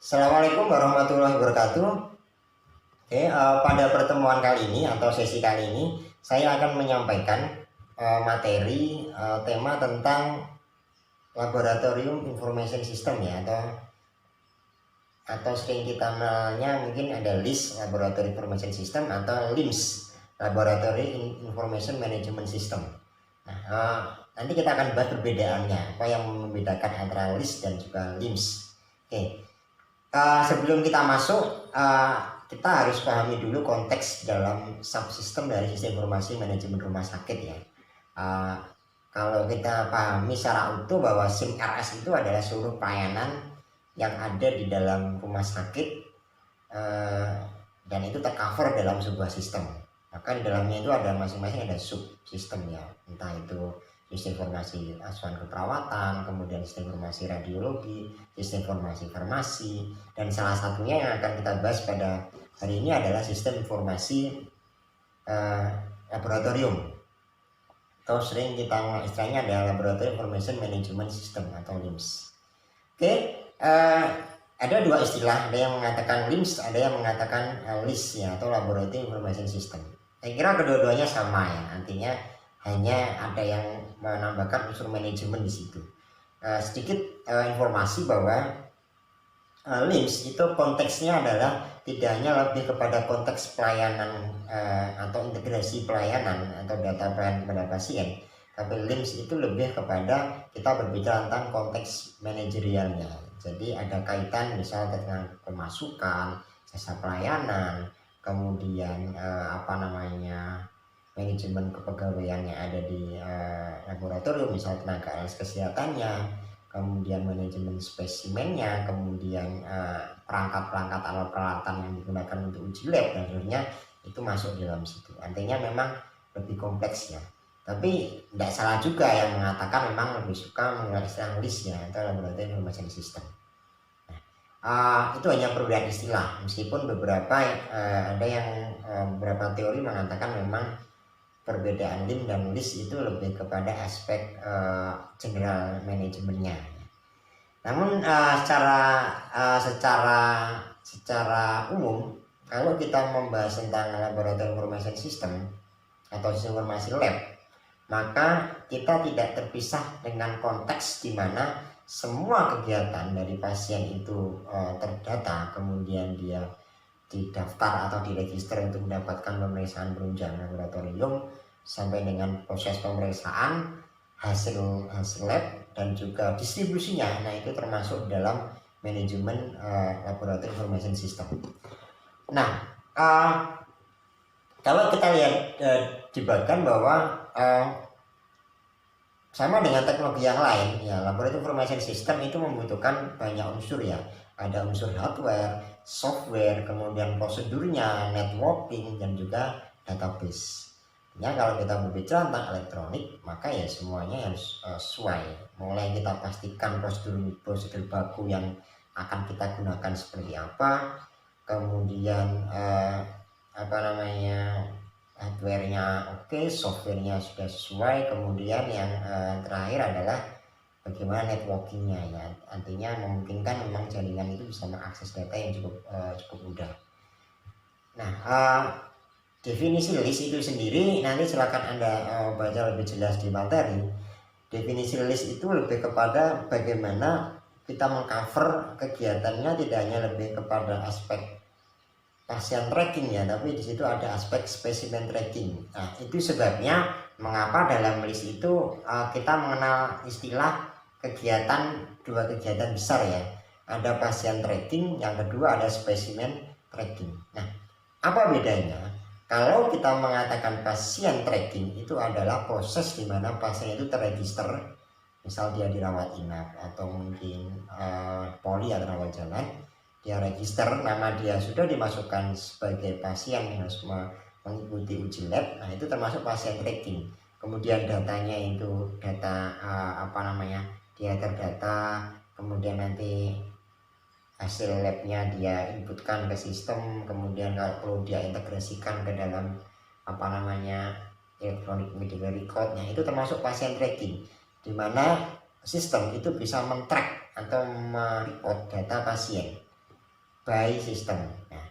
Assalamualaikum warahmatullahi wabarakatuh. Pada pertemuan kali ini atau sesi kali ini saya akan menyampaikan materi tema tentang Laboratorium Information System ya, atau sering kita kenalnya mungkin ada LIS Laboratory Information System atau LIMS Laboratory Information Management System. Nah, nanti kita akan bahas perbedaannya, apa yang membedakan antara LIS dan juga LIMS. Sebelum kita masuk, kita harus pahami dulu konteks dalam subsistem dari sistem informasi manajemen rumah sakit ya. Kalau kita pahami secara utuh bahwa SIM RS itu adalah seluruh pelayanan yang ada di dalam rumah sakit, dan itu tercover dalam sebuah sistem. Maka di dalamnya itu ada masing-masing ada subsistem ya, entah itu sistem informasi asuhan keperawatan, kemudian sistem informasi radiologi, sistem informasi farmasi, dan salah satunya yang akan kita bahas pada hari ini adalah sistem informasi laboratorium, atau sering kita istilahnya adalah Laboratory Information Management System atau LIMS. Ada dua istilah, ada yang mengatakan LIMS, ada yang mengatakan LIS ya, atau Laboratory Information System. Saya kira kedua-duanya sama ya, artinya hanya ada yang menambahkan unsur manajemen di situ. Sedikit informasi bahwa LIMS itu konteksnya adalah tidak hanya lebih kepada konteks pelayanan atau integrasi pelayanan atau data pelayanan kepada pasien, tapi LIMS itu lebih kepada kita berbicara tentang konteks manajerialnya. Jadi ada kaitan misalnya dengan pemasukan, jasa pelayanan, kemudian manajemen kepegawaian yang ada di laboratorium, misalnya tenaga ahli kesehatannya, kemudian manajemen spesimennya, kemudian perangkat-perangkat alat peralatan yang digunakan untuk uji lab dan seterusnya, itu masuk dalam situ. Artinya memang lebih kompleks ya. Tapi tidak salah juga yang mengatakan memang lebih suka menggunakan istilah LIS ya, atau Laboratory Information System. Itu hanya perbedaan istilah, meskipun beberapa ada yang beberapa teori mengatakan memang perbedaan LIM dan LIS itu lebih kepada aspek general manajemennya. Namun secara umum, kalau kita membahas tentang Laboratory Information System atau sistem informasi lab, maka kita tidak terpisah dengan konteks di mana semua kegiatan dari pasien itu terdata, kemudian dia didaftar atau diregister untuk mendapatkan pemeriksaan berunjang laboratorium, sampai dengan proses pemeriksaan, hasil lab, dan juga distribusinya. Nah, itu termasuk dalam manajemen Laboratory Information System. Nah, kalau kita lihat dibagikan bahwa sama dengan teknologi yang lain ya, Laboratory Information System itu membutuhkan banyak unsur ya. Ada unsur hardware, software, kemudian prosedurnya, networking, dan juga database. Ya, kalau kita berbicara tentang elektronik, maka ya semuanya harus sesuai. Mulai kita pastikan prosedur baku yang akan kita gunakan seperti apa, kemudian hardware-nya oke, software-nya sudah sesuai, kemudian yang terakhir adalah bagaimana networking-nya ya, artinya memungkinkan memang jaringan itu bisa mengakses data yang cukup mudah. Nah, definisi LIS itu sendiri nanti silakan Anda baca lebih jelas di materi. Definisi LIS itu lebih kepada bagaimana kita mengcover kegiatannya, tidak hanya lebih kepada aspek pasien tracking ya, tapi di situ ada aspek spesimen tracking. Nah, itu sebabnya mengapa dalam LIS itu kita mengenal istilah dua kegiatan besar ya. Ada pasien tracking, yang kedua ada spesimen tracking. Nah, apa bedanya? Kalau kita mengatakan pasien tracking itu adalah proses di mana pasien itu terregister, misal dia dirawat inap atau mungkin poli atau rawat jalan, dia register, nama dia sudah dimasukkan sebagai pasien yang harus mengikuti uji lab. Nah, itu termasuk pasien tracking. Kemudian datanya itu data dia terdata, kemudian nanti hasil labnya dia inputkan ke sistem, kemudian kalau perlu dia integrasikan ke dalam electronic medical record-nya, itu termasuk pasien tracking, di mana sistem itu bisa men-track atau merecord data pasien. by system. Nah,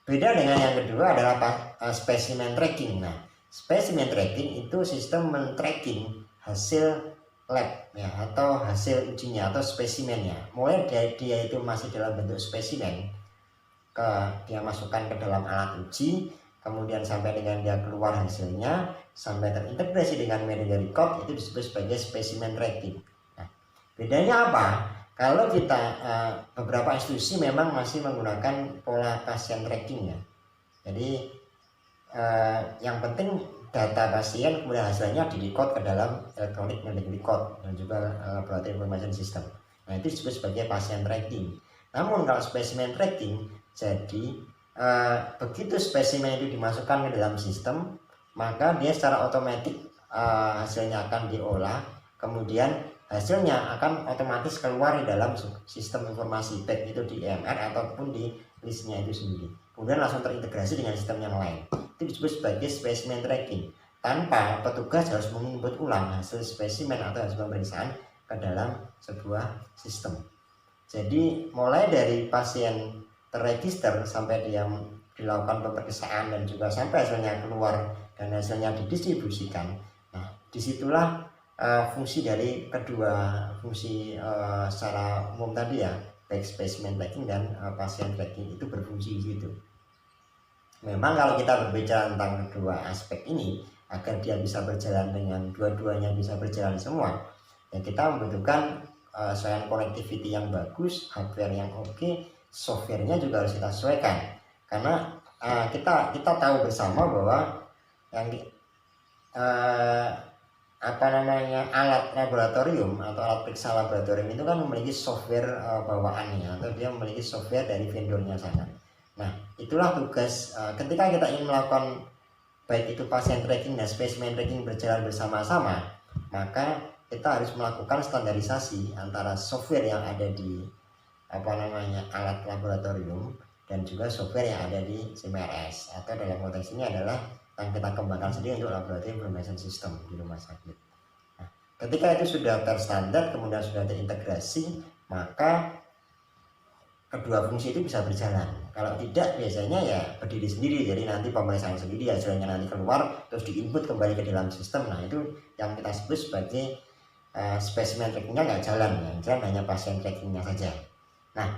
beda dengan yang kedua adalah specimen tracking. Nah, specimen tracking itu sistem men-tracking hasil lab ya, atau hasil ujinya atau spesimennya. Mulai dari dia itu masih dalam bentuk spesimen, dia masukkan ke dalam alat uji, kemudian sampai dengan dia keluar hasilnya, sampai terintegrasi dengan media record, itu disebut sebagai specimen tracking. Nah, bedanya apa? Kalau kita beberapa institusi memang masih menggunakan pola pasien tracking ya. Jadi yang penting data pasien kemudian hasilnya di-record ke dalam electronic medical record dan juga laboratory information system. Nah, itu disebut sebagai pasien tracking. Namun kalau spesimen tracking, jadi begitu spesimen itu dimasukkan ke dalam sistem, maka dia secara otomatis hasilnya akan diolah, kemudian hasilnya akan otomatis keluar di dalam sistem informasi, baik itu di EMR ataupun di listnya itu sendiri, kemudian langsung terintegrasi dengan sistem yang lain. Itu disebut sebagai specimen tracking, tanpa petugas harus menginput ulang hasil spesimen atau hasil pemeriksaan ke dalam sebuah sistem. Jadi mulai dari pasien terregister sampai dia dilakukan pemeriksaan dan juga sampai hasilnya keluar dan hasilnya didistribusikan. Nah, disitulah fungsi dari kedua fungsi secara umum tadi ya, baik specimen tracking dan pasien tracking itu berfungsi gitu. Memang kalau kita berbicara tentang kedua aspek ini, agar dia bisa berjalan dengan dua-duanya bisa berjalan semua, ya kita membutuhkan selain connectivity yang bagus, hardware yang oke, softwarenya juga harus kita sesuaikan. Karena kita tahu bersama bahwa yang alat laboratorium atau alat periksa laboratorium itu kan memiliki software bawaannya, atau dia memiliki software dari vendornya sana. Nah, itulah tugas ketika kita ingin melakukan baik itu pasien tracking dan spesimen tracking berjalan bersama-sama, maka kita harus melakukan standarisasi antara software yang ada di alat laboratorium dan juga software yang ada di CMRS, atau dalam konteks ini adalah yang kita kembangkan sendiri untuk laboratorium information system di rumah sakit. Nah, ketika itu sudah terstandar kemudian sudah terintegrasi, maka kedua fungsi itu bisa berjalan. Kalau tidak, biasanya ya berdiri sendiri, jadi nanti pemeriksaan sendiri, hasilnya nanti keluar terus diinput kembali ke dalam sistem. Nah, itu yang kita sebut sebagai spesimen trackingnya nggak jalan, yang jalan hanya pasien trackingnya saja. Nah,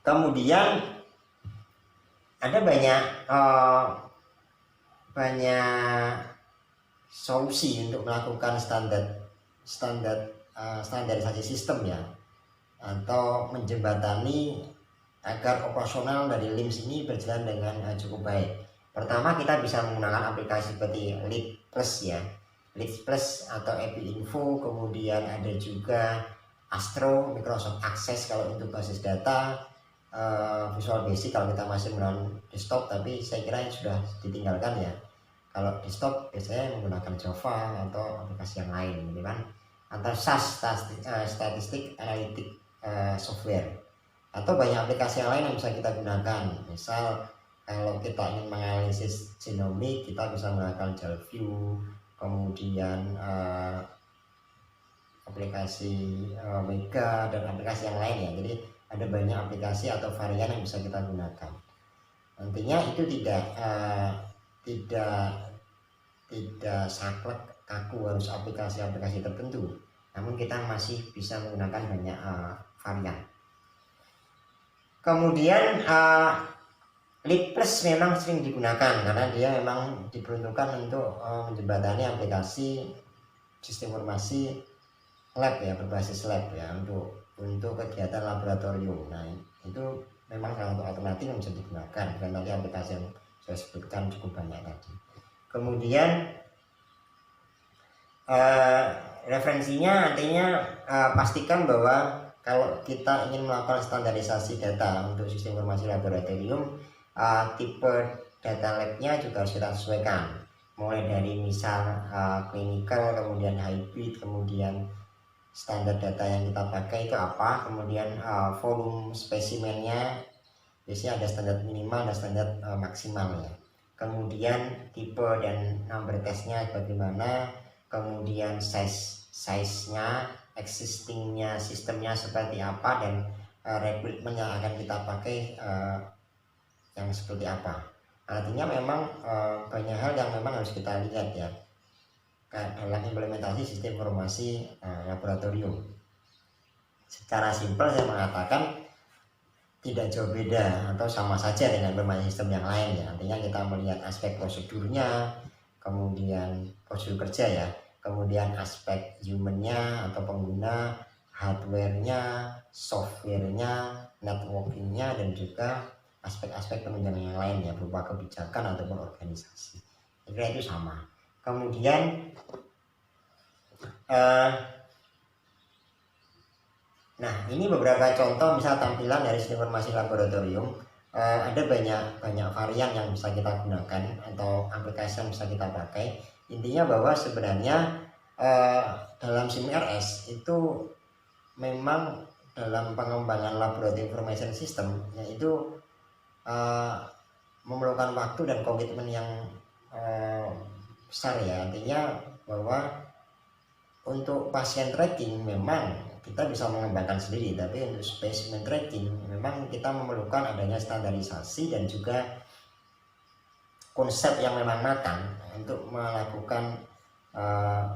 kemudian ada banyak solusi untuk melakukan standarisasi sistem ya, atau menjembatani agar operasional dari LIMS ini berjalan dengan cukup baik. Pertama, kita bisa menggunakan aplikasi seperti Lead Plus ya, Lead Plus atau EpiInfo, kemudian ada juga Astro, Microsoft Access kalau untuk basis data, Visual Basic kalau kita masih menggunakan desktop, tapi saya kira sudah ditinggalkan ya. Kalau desktop biasanya menggunakan Java atau aplikasi yang lain gitu kan, atau SAS, statistik analitik software, atau banyak aplikasi yang lain yang bisa kita gunakan. Misal kalau kita ingin menganalisis genomik, kita bisa menggunakan Jalview, kemudian aplikasi Mega dan aplikasi yang lain ya. Jadi ada banyak aplikasi atau varian yang bisa kita gunakan. Nantinya itu tidak saklek kaku harus aplikasi-aplikasi tertentu, namun kita masih bisa menggunakan banyak varian. Kemudian Lead Plus memang sering digunakan karena dia memang diperuntukkan untuk menjembatani aplikasi sistem informasi lab ya, berbasis lab ya, untuk kegiatan laboratorium. Nah, itu memang salah satu alternatif yang bisa digunakan, dan tadi aplikasi yang saya sebutkan cukup banyak tadi. Kemudian referensinya artinya pastikan bahwa kalau kita ingin melakukan standarisasi data untuk sistem informasi laboratorium, tipe data labnya juga harus kita sesuaikan, mulai dari misal clinical, kemudian hybrid, kemudian standar data yang kita pakai itu apa, kemudian volume spesimennya biasanya ada standar minimal dan standar maksimal ya, kemudian tipe dan number testnya bagaimana, kemudian size-nya, existingnya sistemnya seperti apa, dan rekrutmen yang akan kita pakai yang seperti apa. Artinya memang banyak hal yang memang harus kita lihat ya dalam implementasi sistem informasi laboratorium. Secara simpel saya mengatakan tidak jauh beda atau sama saja dengan bermain sistem yang lain ya. Artinya kita melihat aspek prosedurnya, kemudian prosedur kerja ya, kemudian aspek humannya atau pengguna, hardwarenya, softwarenya, networkingnya, dan juga aspek-aspek penunjang yang lain ya, berupa kebijakan ataupun organisasi. Kira itu sama. Kemudian nah ini beberapa contoh misal tampilan dari sistem informasi laboratorium. Ada banyak varian yang bisa kita gunakan atau aplikasi yang bisa kita pakai. Intinya bahwa sebenarnya dalam SIM-RS itu memang dalam pengembangan laboratorium information system yaitu memerlukan waktu dan komitmen yang besar ya. Artinya bahwa untuk pasien tracking memang kita bisa mengembangkan sendiri, tapi untuk specimen tracking memang kita memerlukan adanya standarisasi dan juga konsep yang memang matang untuk melakukan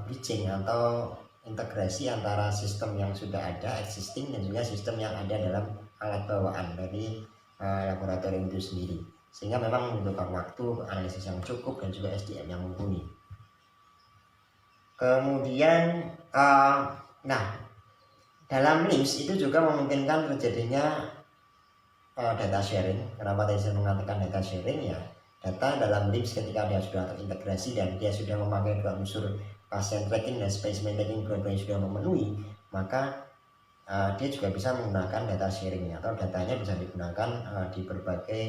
bridging atau integrasi antara sistem yang sudah ada existing dan juga sistem yang ada dalam alat bawaan dari laboratorium itu sendiri, sehingga memang membutuhkan waktu, analisis yang cukup, dan juga SDM yang mumpuni. Kemudian nah dalam LIMS itu juga memungkinkan terjadinya data sharing. Kenapa tadi saya mengatakan data sharing ya? Data dalam LIMS ketika dia sudah terintegrasi dan dia sudah memakai dua unsur pasien tracking dan specimen tracking dua-duanya sudah memenuhi, maka dia juga bisa menggunakan data sharing atau datanya bisa digunakan di berbagai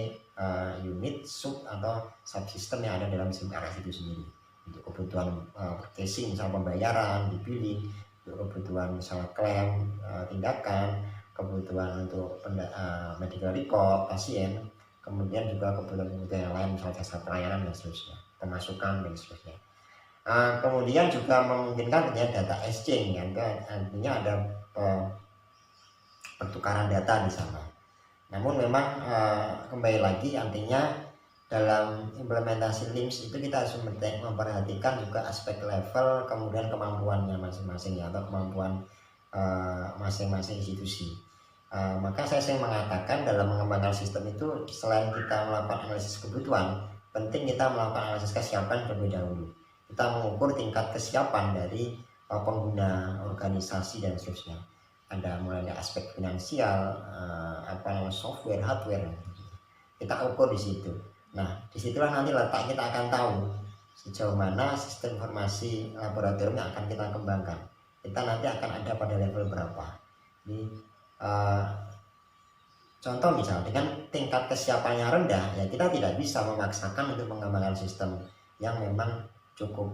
unit sub atau subsistem yang ada dalam SIM-RS itu sendiri untuk kebutuhan purchasing, misal pembayaran, billing, untuk kebutuhan misalnya klaim, tindakan, kebutuhan untuk medical record pasien, kemudian juga kebutuhan yang lain misalnya jasa pelayanan dan seterusnya, pemasukan dan seterusnya. Kemudian juga memungkinkan data exchange, artinya ada pertukaran data di sana. Namun memang kembali lagi artinya dalam implementasi LIMS itu kita harus memperhatikan juga aspek level kemudian kemampuannya masing-masing ya, atau kemampuan masing-masing institusi. Maka saya sering mengatakan dalam mengembangkan sistem itu selain kita melakukan analisis kebutuhan, penting kita melakukan analisis kesiapan terlebih dahulu. Kita mengukur tingkat kesiapan dari pengguna, organisasi, dan seterusnya. Ada mulai dari aspek finansial, software, hardware, kita ukur di situ. Nah, disitulah nanti letak kita akan tahu sejauh mana sistem informasi laboratorium yang akan kita kembangkan. Kita nanti akan ada pada level berapa. Jadi, contoh misal dengan tingkat kesiapannya rendah, ya kita tidak bisa memaksakan untuk mengembangkan sistem yang memang cukup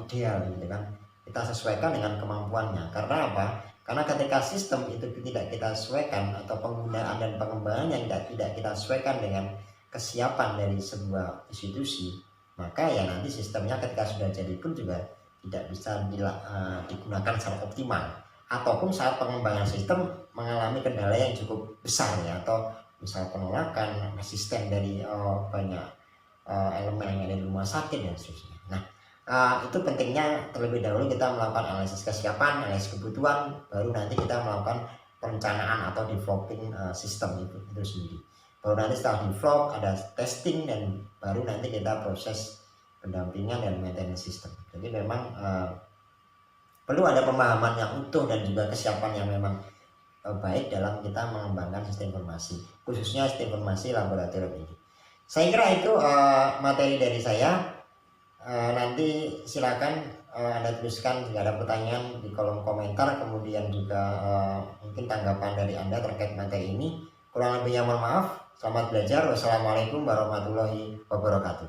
ideal, gitu kan. Kita sesuaikan dengan kemampuannya. Karena apa? Karena ketika sistem itu tidak kita sesuaikan atau penggunaan dan pengembangan yang tidak kita sesuaikan dengan kesiapan dari sebuah institusi, maka ya nanti sistemnya ketika sudah jadi pun juga tidak bisa digunakan secara optimal, ataupun saat pengembangan sistem mengalami kendala yang cukup besar ya, atau misal penolakan, resisten dari banyak elemen yang ada di rumah sakit dan seterusnya. Nah, itu pentingnya terlebih dahulu kita melakukan analisis kesiapan, analisis kebutuhan, baru nanti kita melakukan perencanaan atau developing sistem itu sendiri. Baru nanti setelah develop ada testing, dan baru nanti kita proses pendampingan dan maintenance sistem. Jadi memang perlu ada pemahaman yang utuh dan juga kesiapan yang memang baik dalam kita mengembangkan sistem informasi, khususnya sistem informasi laboratorium ini. Saya kira itu materi dari saya. Nanti silakan Anda tuliskan jika ada pertanyaan di kolom komentar, kemudian juga mungkin tanggapan dari Anda terkait materi ini. Kurang lebihnya mohon maaf. Selamat belajar. Wassalamualaikum warahmatullahi wabarakatuh.